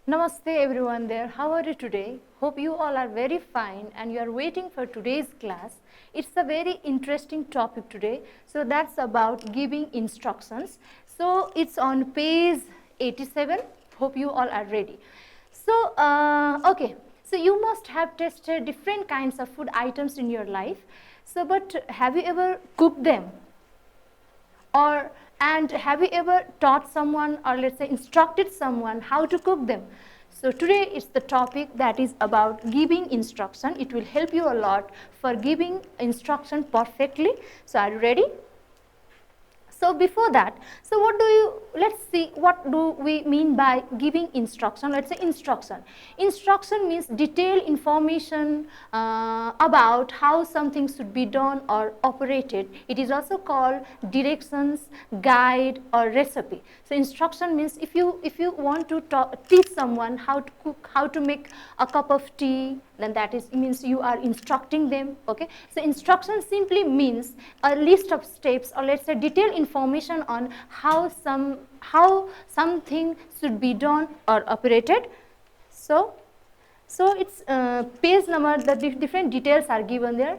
Namaste everyone there. How are you today? Hope you all are very fine and you are waiting for today's class. It's a very interesting topic today. So that's about giving instructions. So it's on page 87. Hope you all are ready. So okay. So you must have tested different kinds of food items in your life. So but have you ever cooked them? And have you ever taught someone, or let's say instructed someone how to cook them? So today is the topic that is about giving instruction. It will help you a lot for giving instruction perfectly. So are you ready? So before that, so let's see what do we mean by giving instruction. Let's say instruction. Instruction means detailed information about how something should be done or operated. It is also called directions, guide or recipe. So instruction means if you want to teach someone how to cook, how to make a cup of tea, then that means you are instructing them. Okay, so instruction simply means a list of steps, or let's say detailed information on how something should be done or operated. So it's page number, the different details are given there,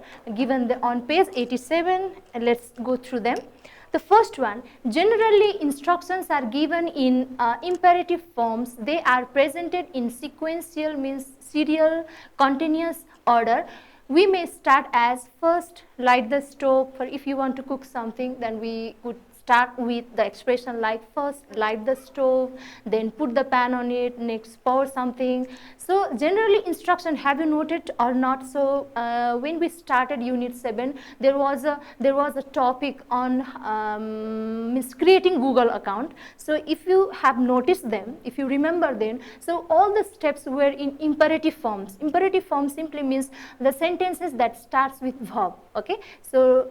on page 87, and let's go through them. The first one, generally instructions are given in imperative forms. They are presented in sequential, means serial, continuous order. We may start as first light the stove. For if you want to cook something, then we would start with the expression like first light the stove, then put the pan on it, next pour something. So generally instruction, have you noted or not? So when we started unit 7, there was a topic on means creating Google account. So if you have noticed them, if you remember them, so all the steps were in imperative forms. Imperative form simply means the sentences that starts with verb. Okay, so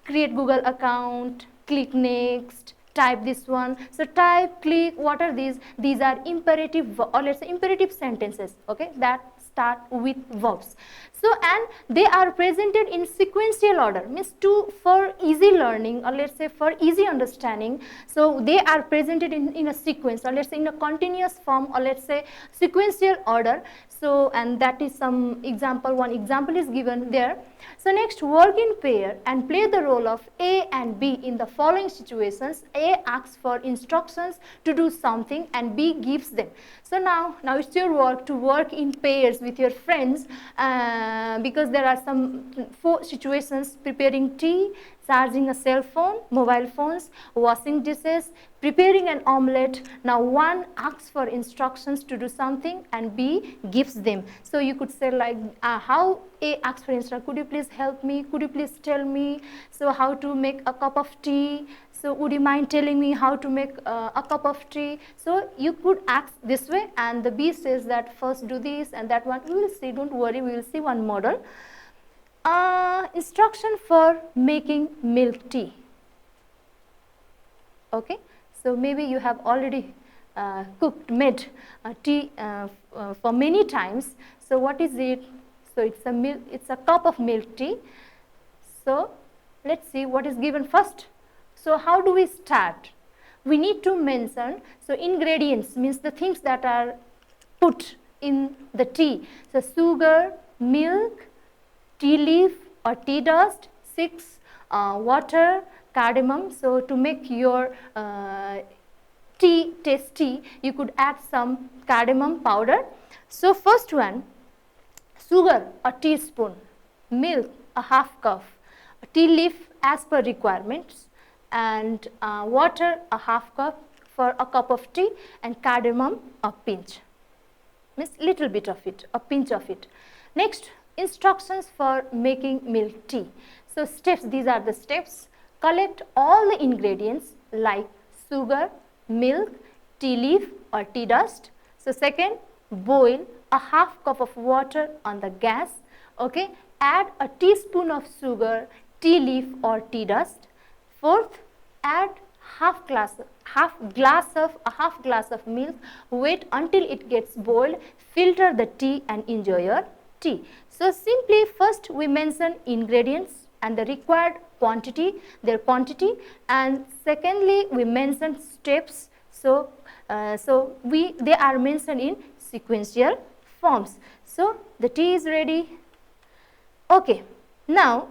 create Google account, click next, type this one. So type, click, what are these? These are imperative, or let's say imperative sentences, okay, that start with verbs. So and they are presented in sequential order, means for easy learning, or let's say for easy understanding. So they are presented in a sequence, or let's say in a continuous form, or let's say sequential order. So and that is some example, one example is given there. So next, work in pair and play the role of A and B in the following situations. A asks for instructions to do something and B gives them. So now it's your work to work in pairs with your friends, because there are some 4 situations: preparing tea, charging a cell phone, mobile phones, washing dishes, preparing an omelette. Now one asks for instructions to do something and B gives them. So you could say like how A asks for instructions, could you please help me, could you please tell me so how to make a cup of tea, so would you mind telling me how to make a cup of tea. So you could ask this way, and the B says that first do this and that one. We will see, don't worry, we will see one model. Instruction for making milk tea. Okay, so maybe you have already made tea for many times. So what is it? So it's a cup of milk tea. So let's see what is given first. So how do we start? We need to mention, so ingredients means the things that are put in the tea. So sugar, milk, tea leaf or tea dust, 6 water, cardamom. So to make your tea tasty, you could add some cardamom powder. So first one, sugar a teaspoon, milk a half cup, tea leaf as per requirements, and water a half cup for a cup of tea, and cardamom a pinch, means little bit of it, a pinch of it. Next, instructions for making milk tea. So steps, these are the steps. Collect all the ingredients like sugar, milk, tea leaf or tea dust. So second, boil a half cup of water on the gas. Okay, add a teaspoon of sugar, tea leaf or tea dust. Fourth, add half glass of milk. Wait until it gets boiled. Filter the tea and enjoy your tea. So simply first we mention ingredients and the required quantity, their quantity, and secondly we mention steps. So they are mentioned in sequential forms. So the tea is ready. Okay, now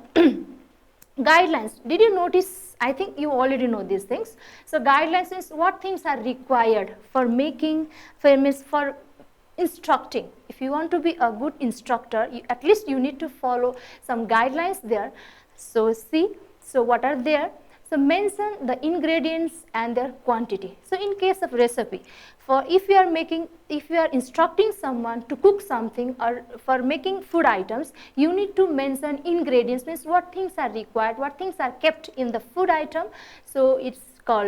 guidelines. Did you notice? I think you already know these things. So guidelines is what things are required for making, for instructing. If you want to be a good instructor, at least you need to follow some guidelines there. So see, so what are there? So mention the ingredients and their quantity. So in case of recipe, for if you are instructing someone to cook something or for making food items, you need to mention ingredients, means what things are required, what things are kept in the food item. So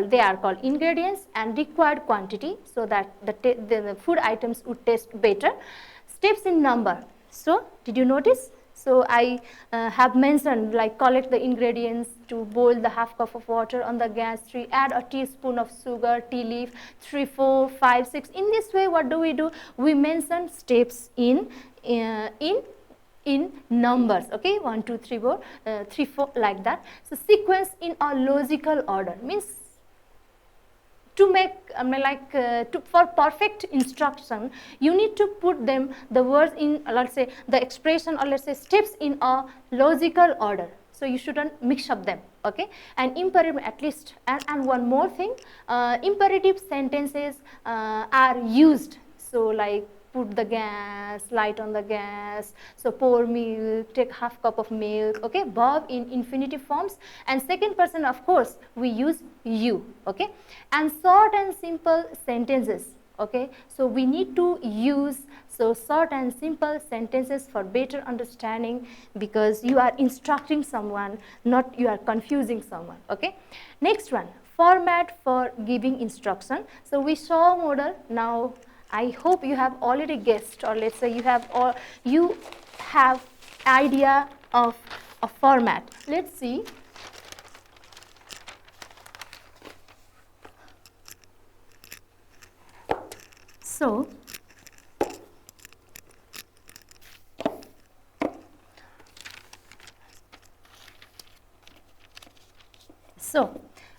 they are called ingredients, and required quantity, so that the food items would taste better. Steps in number. So did you notice? So I have mentioned, like, collect the ingredients, to boil the half cup of water on the gas, 3, add a teaspoon of sugar, tea leaf, 3, 4, 5, 6. In this way, what do? We mention steps in numbers, okay, 1, 2, 3, 4, 3, 4, like that. So sequence in a logical order, means to make for perfect instruction, you need to put the words in, let's say, the expression, or let's say steps, in a logical order. So you shouldn't mix up them, okay. And imperative, at least, and one more thing, imperative sentences are used. So like, put the gas, light on the gas, so pour milk, take half cup of milk, okay, verb in infinitive forms. And second person, of course, we use you, okay. And short and simple sentences, okay. So we need to use short and simple sentences for better understanding, because you are instructing someone, not you are confusing someone, okay. Next one, format for giving instruction. So we saw model. Now I hope you have already guessed, or let's say you have idea of a format. Let's see. So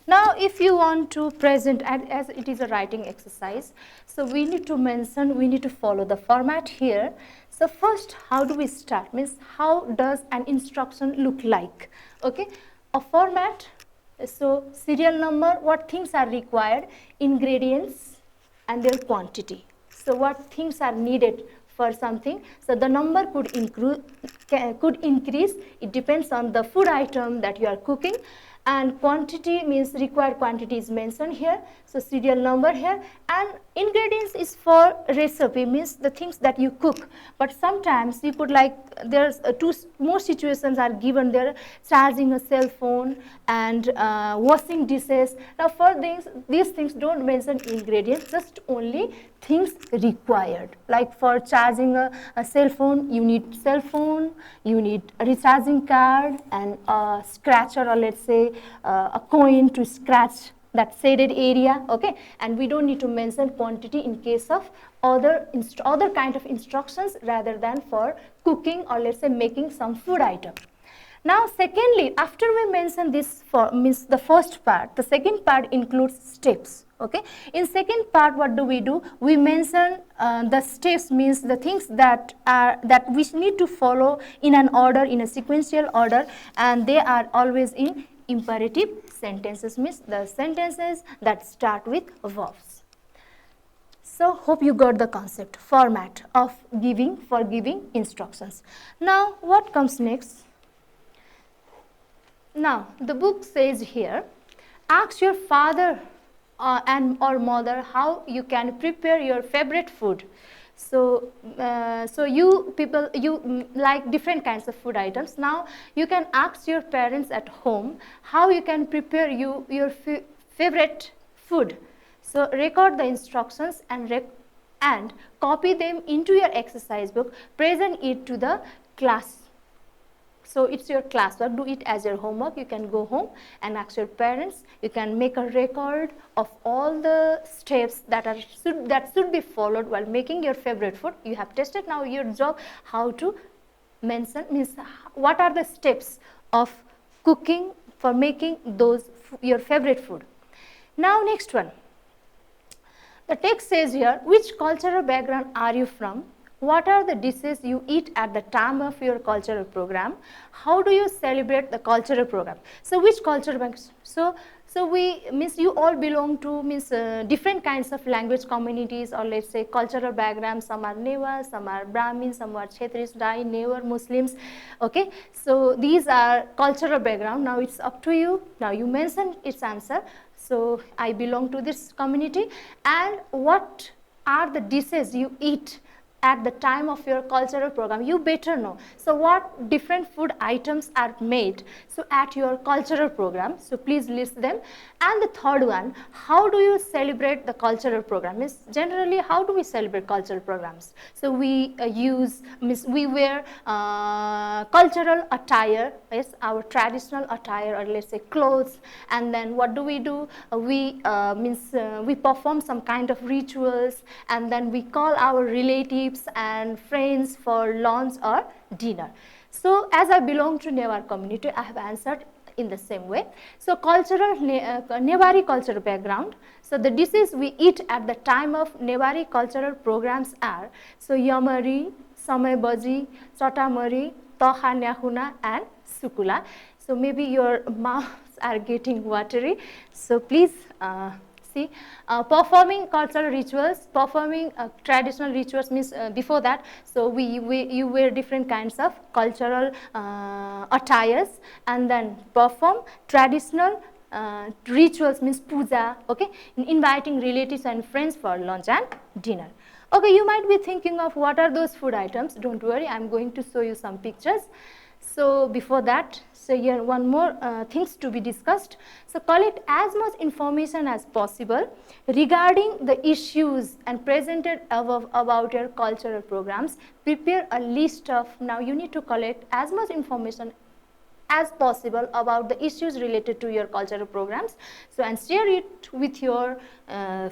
now if you want to present, as it is a writing exercise, so we need to follow the format here. So first, how do we start? Means, how does an instruction look like? Okay, a format. So serial number, what things are required, ingredients and their quantity. So what things are needed for something. So the number could increase. It depends on the food item that you are cooking. And quantity means required quantity is mentioned here. So serial number here, and ingredients is for recipe, means the things that you cook. But sometimes you could, like, there's two more situations are given there: charging a cell phone and washing dishes. Now for these things don't mention ingredients, just only things required. Like for charging a cell phone, you need cell phone, you need a recharging card, and a scratcher, or let's say a coin to scratch that shaded area, okay. And we don't need to mention quantity in case of other kind of instructions rather than for cooking, or let's say making some food item. Now secondly, after we mention this means the first part, the second part includes steps, okay. In second part, what do? We mention the steps, means the things that we need to follow in an order, in a sequential order, and they are always in imperative sentences, means the sentences that start with verbs. So hope you got the concept, format of giving instructions. Now what comes next? Now the book says here, ask your father or mother how you can prepare your favorite food. So you people, like different kinds of food items. Now you can ask your parents at home how you can prepare your favorite food. So record the instructions and copy them into your exercise book, present it to the class. So it's your classwork, do it as your homework. You can go home and ask your parents. You can make a record of all the steps that should be followed while making your favorite food. You have tested, now your job how to mention, means what are the steps of cooking for making your favorite food. Now next one, The text says here, which cultural background are you from? What are the dishes you eat at the time of your cultural program? How do you celebrate the cultural program? So which cultural background? So we means you all belong to means different kinds of language communities, or let's say cultural backgrounds. Some are Newar, some are Brahmin, some are Kshetris, Dai, Newar, Muslims. Okay, so these are cultural background. Now it's up to you. Now you mentioned its answer. So I belong to this community, and what are the dishes you eat at the time of your cultural program? You better know. So what different food items are made so at your cultural program? So please list them. And the third one, how do you celebrate the cultural program? Is generally how do we celebrate cultural programs? So we we wear cultural attire, yes, our traditional attire, or let's say clothes, and then what do? We perform some kind of rituals, and then we call our relatives and friends for lunch or dinner. So as I belong to Newar community, I have answered in the same way. So cultural Newari cultural background. So the dishes we eat at the time of Newari cultural programs are, so yamari, samay baji, chatamari, toha nyahuna and sukula. So maybe your mouths are getting watery, so please see, performing cultural rituals, performing traditional rituals means before that, so you wear different kinds of cultural attires, and then perform traditional rituals means puja, okay, inviting relatives and friends for lunch and dinner. Okay, you might be thinking of what are those food items. Don't worry, I am going to show you some pictures. So before that, so here one more things to be discussed. So collect as much information as possible regarding the issues and presented above about your cultural programs. Prepare a list of, now you need to collect as much information as possible about the issues related to your cultural programs. So and share it with your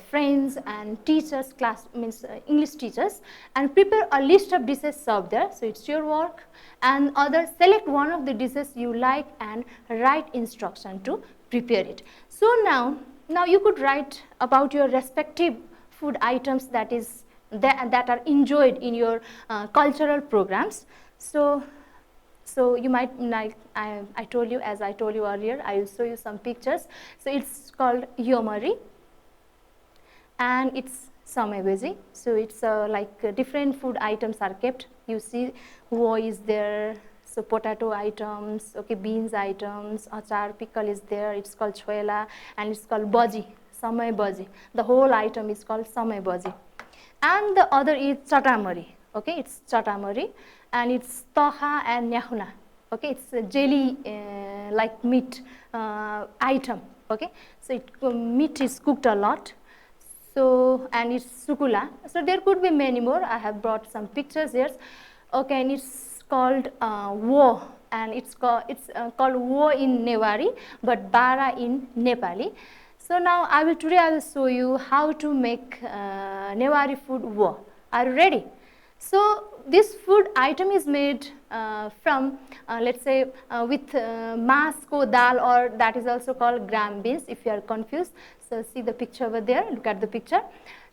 friends and teachers, class means English teachers, and prepare a list of dishes served there. So it's your work. And others, select one of the dishes you like and write instruction to prepare it. So now you could write about your respective food items that are enjoyed in your cultural programs. So you might, like I told you, as I told you earlier, I will show you some pictures. So it's called yomari, and it's samay baji. So it's like different food items are kept. You see, wo is there. So potato items, okay, beans items, achar, pickle is there. It's called choela, and it's called baji, samay baji. The whole item is called samay baji. And the other is chatamari. Okay, it's chatamari, and it's toha and nyahuna. Okay, it's a jelly like meat item. Okay, so meat is cooked a lot. So and it's sukula. So there could be many more. I have brought some pictures here. Okay, and it's called wo, and it's called wo in Newari, but bara in Nepali. So now today I will show you how to make Newari food wo. Are you ready? So this food item is made from let's say with mas ko dal, or that is also called gram beans if you are confused. So see the picture over there, look at the picture.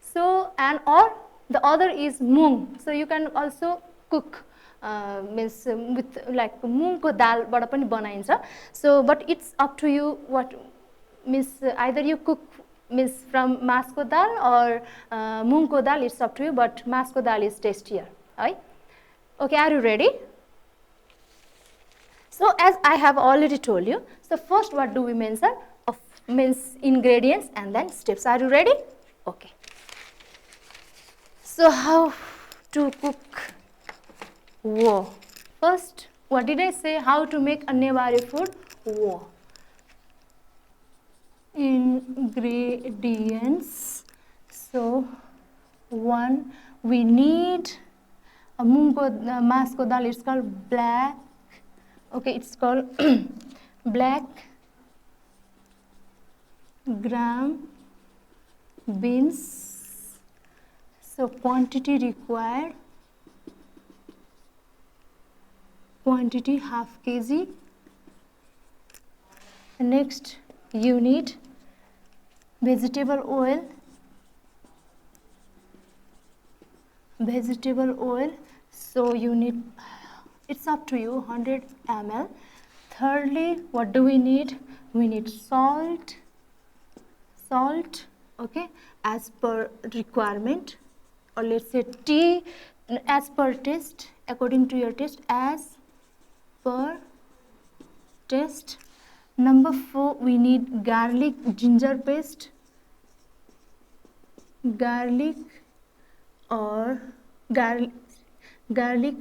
So and or the other is moong. So you can also cook means with like moong ko dal bata pani banaincha. So but it's up to you what means either you cook means from mas ko dal or moong ko dal, it's up to you, but mas ko dal is tastier, right? Okay, are you ready? So as I have already told you, so first what do we mention? Means ingredients and then steps. Are you ready? Okay. So how to cook wo? First, what did I say? How to make a Newari food? Wo. Ingredients. So one, we need a mas ko dal. It's called black. Okay, it's called black gram beans. So quantity required, quantity half kg. Next you need vegetable oil, vegetable oil, so you need, it's up to you, 100 ml. Thirdly, what do we need? We need salt, okay, as per requirement, or let's say tea as per taste, according to your taste, as per taste. Number 4, we need garlic ginger paste, garlic or garlic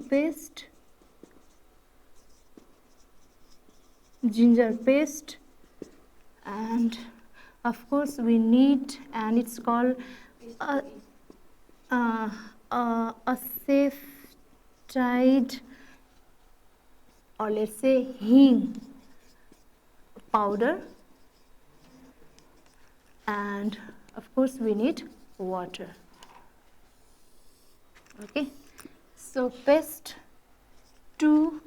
paste, ginger paste, and of course we need, and it's called acetate, or let's say hing powder, and of course we need water. Okay, so paste 2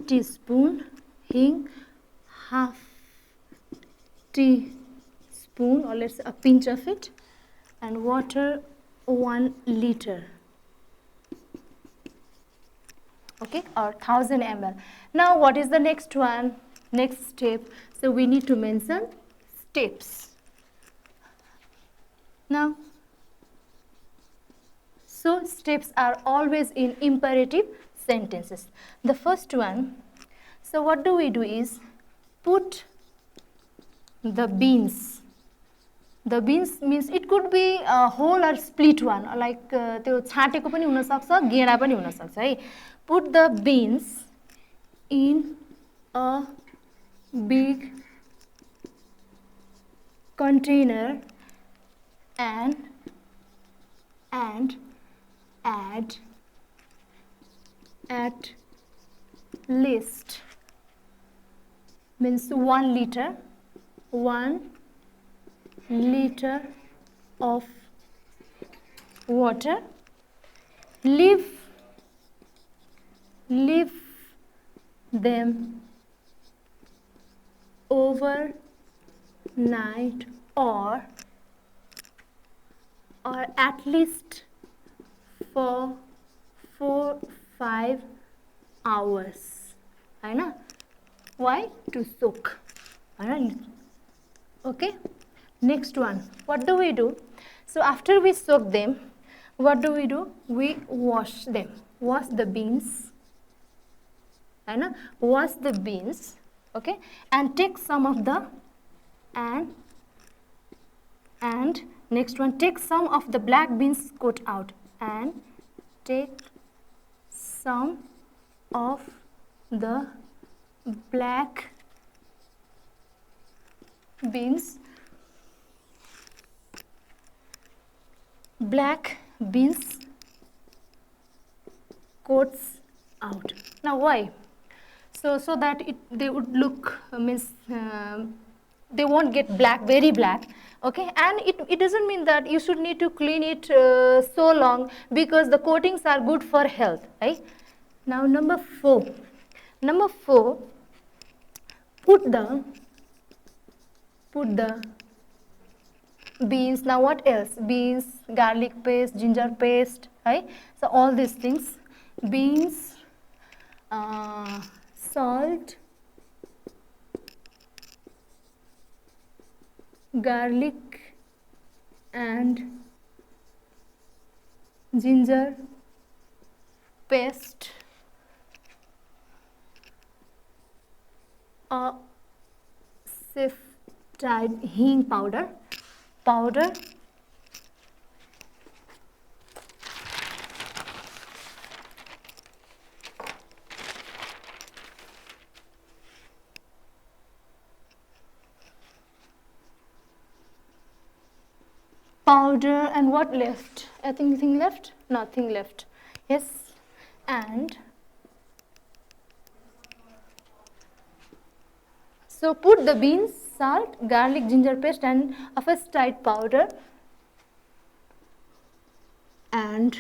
teaspoon hing, half teaspoon, or let's say a pinch of it, and water 1 liter. Okay, or 1000 ml. Now what is the next one, next step? So we need to mention steps. Now, so steps are always in imperative sentences. The first one, so what do we do is put the beans. The beans means it could be a whole or split one, like त्यो छाटेको पनि हुन सक्छ, गेडा पनि हुन सक्छ है. Put the beans in a big container and add at least, means 1 liter of water. Leave them overnight, or at least for 4-5 hours. है ना? Why? To soak. Okay. Next one. What do we do? So after we soak them, what do? We wash them. Wash the beans. है ना? Wash the beans. Okay. And take some of the and next one, take some of the black beans cut out, and take some of the black beans coats out. Now why? So that they would look, means they won't get black, very black. Okay, and it doesn't mean that you should need to clean it so long, because the coatings are good for health, right? Now number 4, put the beans. Now what else? Beans, garlic paste, ginger paste, right? So all these things, beans, salt, garlic and ginger paste, acetate hing powder, and what left? Anything left? Nothing left. Yes, and so put the beans, salt, garlic, ginger paste and acetate powder, and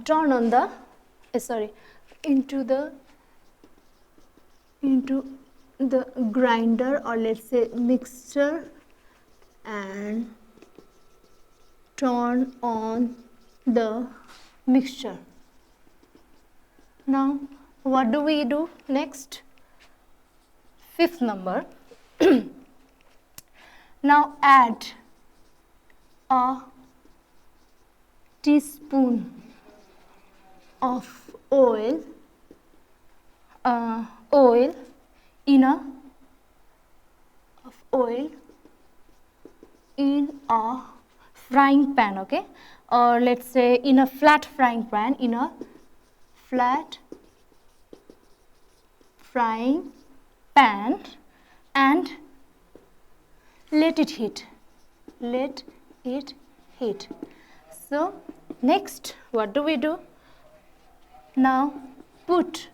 turn on the the grinder, or let's say mixture, and turn on the mixture. Now what do we do next? Fifth number. Now add a teaspoon of oil in a frying pan, okay, or let's say in a flat frying pan, in a flat frying pan, and let it heat. So next what do we do? Now put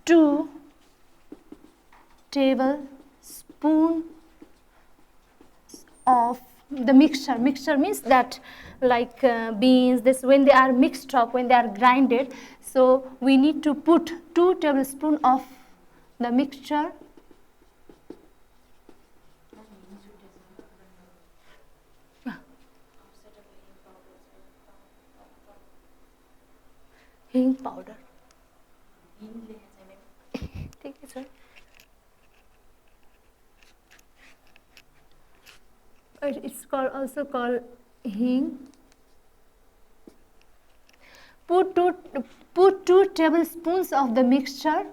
2 tablespoons of the mixture. Mixture means that like beans, this when they are mixed up, when they are grinded, so we need to put 2 tablespoons of the mixture hing powder. ठीक है sir. It's also called hing. Put 2 tablespoons of the mixture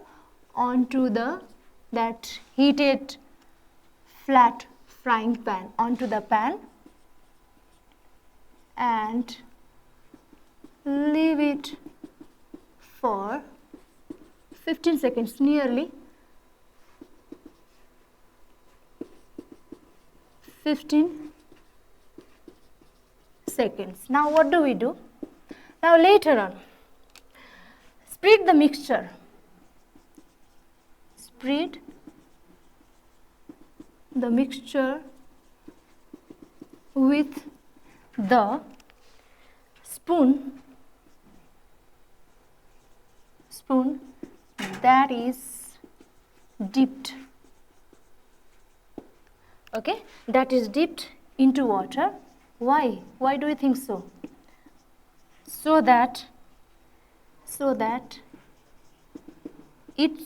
onto that heated flat frying pan, onto the pan, and leave it for 15 seconds, nearly 15 seconds. Now what do we do? Now later on, spread the mixture. Spread the mixture with the spoon that is dipped, okay, that is dipped into water. Why do you think so? So that it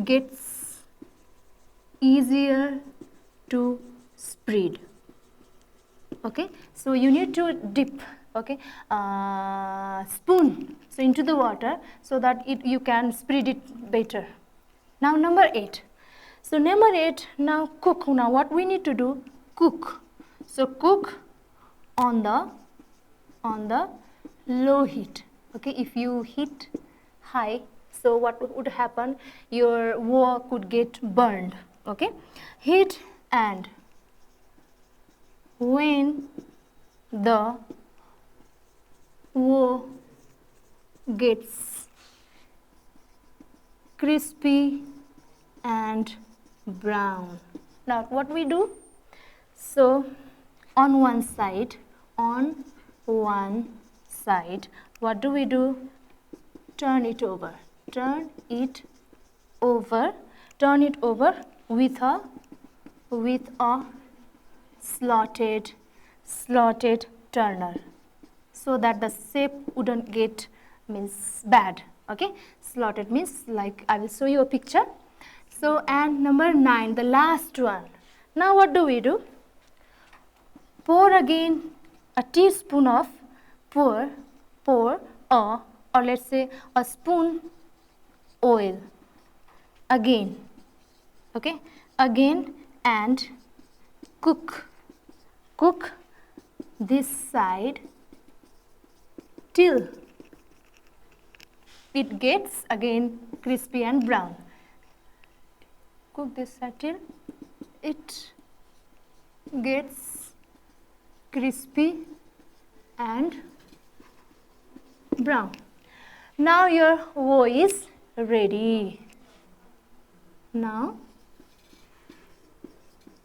gets easier to spread, okay. So you need to dip, okay, spoon so into the water so that you can spread it better. Now number 8. So number 8, now cook. Now what we need to do? Cook. So cook on the low heat, okay. If you heat high, so what would happen? Your wok could get burned, okay. Heat, and when the wok gets crispy and brown. Now what we do? So on one side, what do we do? Turn it over with a slotted turner, so that the shape wouldn't get bad, okay. Slotted means, like I will show you a picture. So and number 9, the last one. Now what do we do? Pour again a teaspoon of or let's say a spoon oil again, okay, again, and cook this side till it gets again crispy and brown. Cook this side till it gets crispy and brown. Now your wok is ready. Now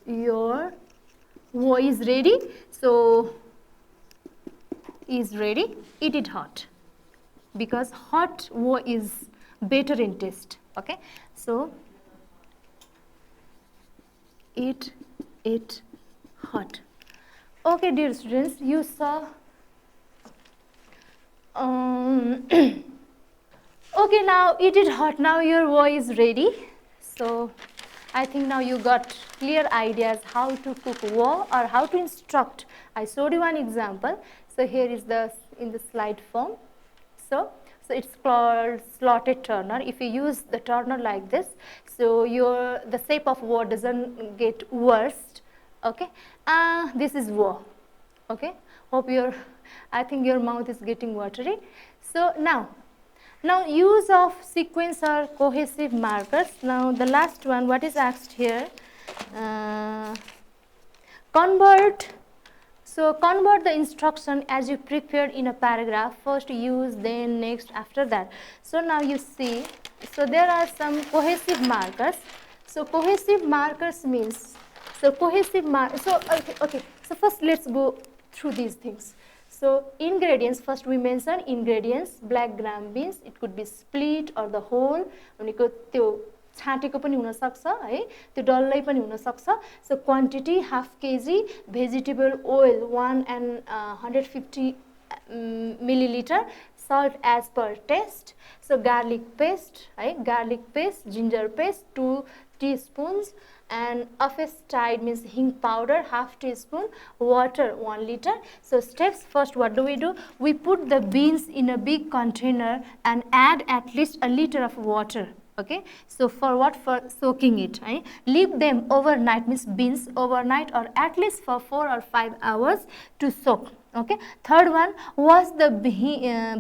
your wok is ready. So is ready. Eat it hot, because hot wok is better in taste. Okay, so eat it hot. Okay, dear students, you saw okay, now eat it hot. Now your voice is ready. So I think now you got clear ideas how to cook wo or how to instruct. I showed you one example. So here is the in the slide form. So it's called slotted turner. If you use the turner like this, so the shape of wo doesn't get worse. Okay, this is wo. Okay, hope I think your mouth is getting watery. So now use of sequence or cohesive markers. Now the last one, what is asked here, convert. So convert the instruction as you prepared in a paragraph, first use, then next, after that. So now you see, so there are some cohesive markers. So cohesive markers means, so cohesive okay, so first let's go through these things. So ingredients, first we mention ingredients, black gram beans, it could be split or the whole, भनेको त्यो छाटेको पनि हुन सक्छ है, त्यो डल्लै पनि हुन सक्छ. So quantity half kg, vegetable oil 150 milliliter, salt as per taste. So garlic paste, right? Garlic paste, ginger paste 2 teaspoons, and aphestatide means hing powder half teaspoon, water 1 liter. So steps, first what do? We put the beans in a big container and add at least a liter of water. Okay, so for what? For soaking it, right? Leave them overnight, means beans overnight or at least for 4 or 5 hours to soak. Okay, third one, wash the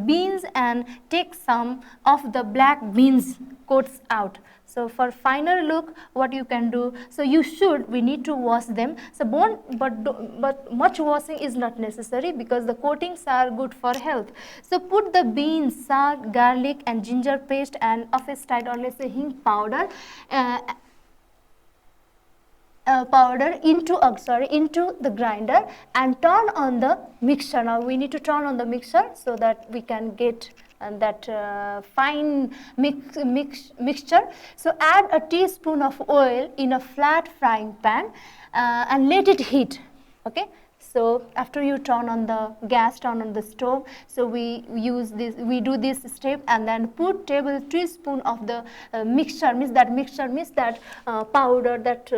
beans and take some of the black beans coats out. So for finer look, what you can do, so we need to wash them. So but much washing is not necessary because the coatings are good for health. So put the beans, salt, garlic and ginger paste and aphestatide or let's say hing powder into the grinder and turn on the mixture. Now we need to turn on the mixture so that we can get that fine mixture. So add a teaspoon of oil in a flat frying pan and let it heat. Okay, so after you turn on the gas, turn on the stove, so we do this step and then put tablespoon of the mixture means that powder, that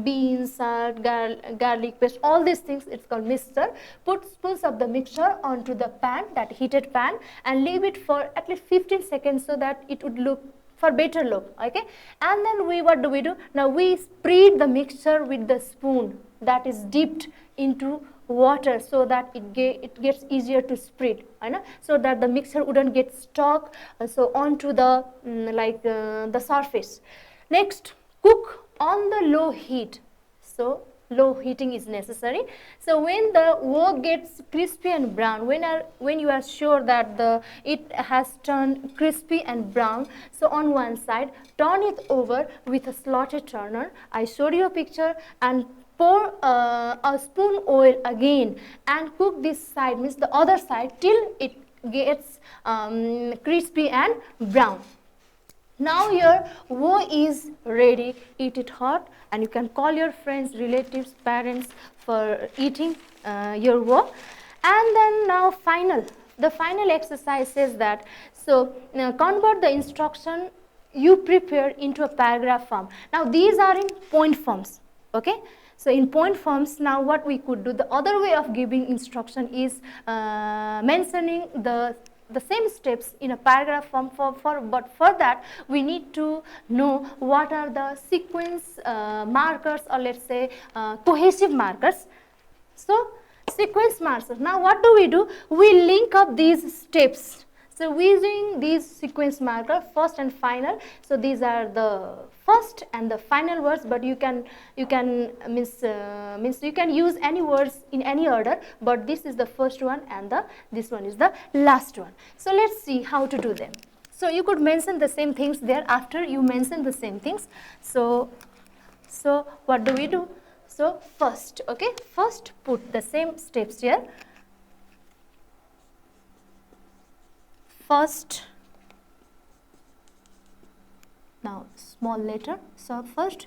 beans, salt, garlic paste, all these things, it's called mixture. Put spoons of the mixture onto the pan, that heated pan, and leave it for at least 15 seconds so that it would look for better look. Okay, and then what do? Now we spread the mixture with the spoon that is dipped into water so that it gets easier to spread, so that the mixture wouldn't get stuck so onto the the surface. Next, cook on the low heat. So low heating is necessary. So when the wok gets crispy and brown, when you are sure that it has turned crispy and brown, so on one side, turn it over with a slotted turner. I showed you a picture, and pour a spoon oil again and cook this side, means the other side, till it gets crispy and brown. Now your wo is ready. Eat it hot, and you can call your friends, relatives, parents for eating your wo. And then now the final exercise says that, so convert the instruction you prepare into a paragraph form. Now these are in point forms. Okay, so in point forms, now what we could do, the other way of giving instruction is mentioning the same steps in a paragraph form, but for that we need to know what are the sequence markers, or let's say cohesive markers. So sequence markers, now what do? We link up these steps. So we using these sequence marker, first and final. So these are the first and the final words, but you can means you can use any words in any order, but this is the first one and this one is the last one. So let's see how to do them. So you could mention the same things there after you mention the same things. So what do? So first, okay, first put the same steps here. First Now small letter. So first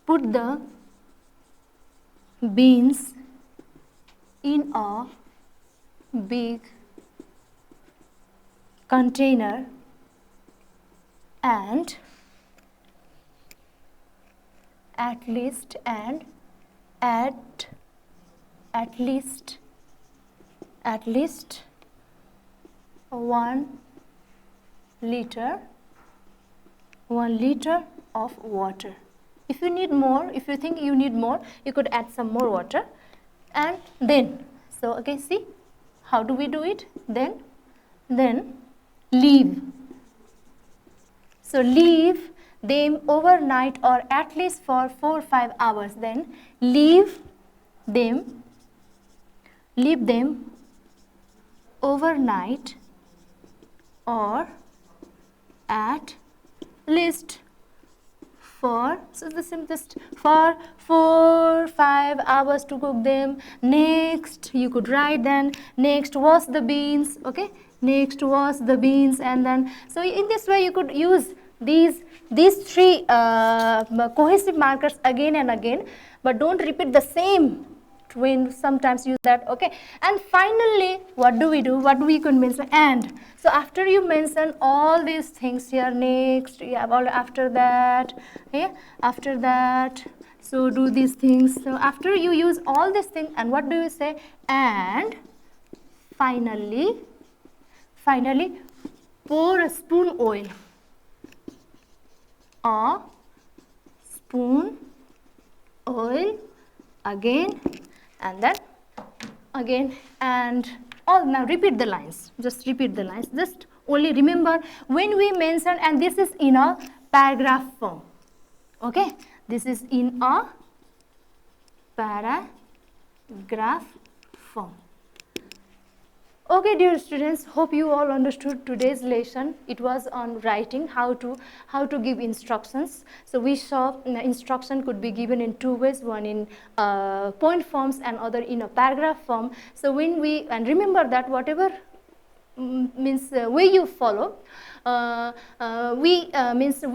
put the beans in a big container and at least 1 liter of water. If you need more, if you think you need more, you could add some more water. And then, so okay, see how do we do it? Then leave. So leave them overnight or at least for 4 or 5 hours. Then leave them overnight or at least for, so the simplest, for 4 or 5 hours to cook them. Next you could write, then next wash the beans. Okay, next wash the beans. And then so in this way you could use these 3 cohesive markers again and again, but don't repeat the same when sometimes use that. Okay, and finally what do we do? What we could mention? And so after you mention all these things here, next, yeah, after that, yeah, after that, so do these things. So after you use all these things, and what do you say? And finally pour a spoon oil, again, and then again, and all. Now repeat the lines, just repeat the lines, just only remember when we mention, and this is in a paragraph form. Okay, this is in a paragraph form. Okay, dear students, hope you all understood today's lesson. It was on writing, how to give instructions. So we saw instruction could be given in 2 ways, one in point forms and other in a paragraph form. So when we, and remember that whatever means way you follow, we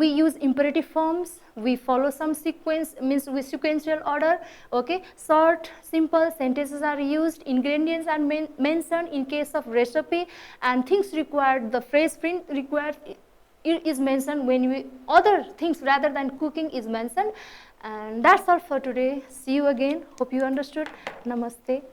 use imperative forms, we follow some sequence, means with sequential order. Okay, short simple sentences are used, ingredients are mentioned in case of recipe, and things required, the phrase print required is mentioned when we, other things rather than cooking is mentioned. And that's all for today. See you again. Hope you understood. Namaste.